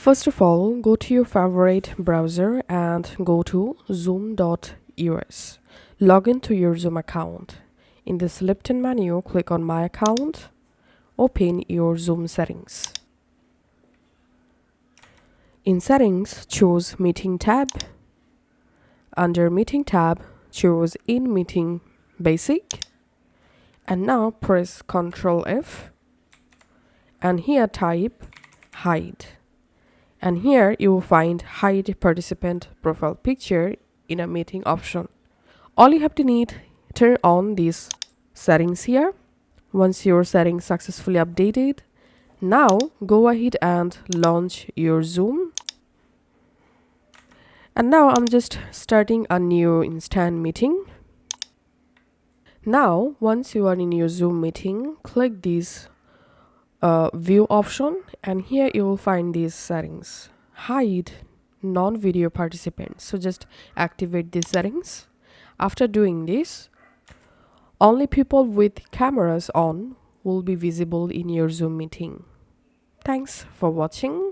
First of all, go to your favorite browser and go to zoom.us. Log into your Zoom account. In the left-hand menu, click on My Account. Open your Zoom settings. In Settings, choose Meeting tab. Under Meeting tab, choose In Meeting Basic. And now press Ctrl F. And here type Hide. And here you will find Hide Participant Profile Picture in a meeting option. All you have to need, turn on these settings here. Once your settings successfully updated, now go ahead and launch your Zoom. And now I'm just starting a new instant meeting. Now, once you are in your Zoom meeting, click this view option, and here you will find these settings. Hide non-video participants. So just activate these settings. After doing this, only people with cameras on will be visible in your Zoom meeting. Thanks for watching.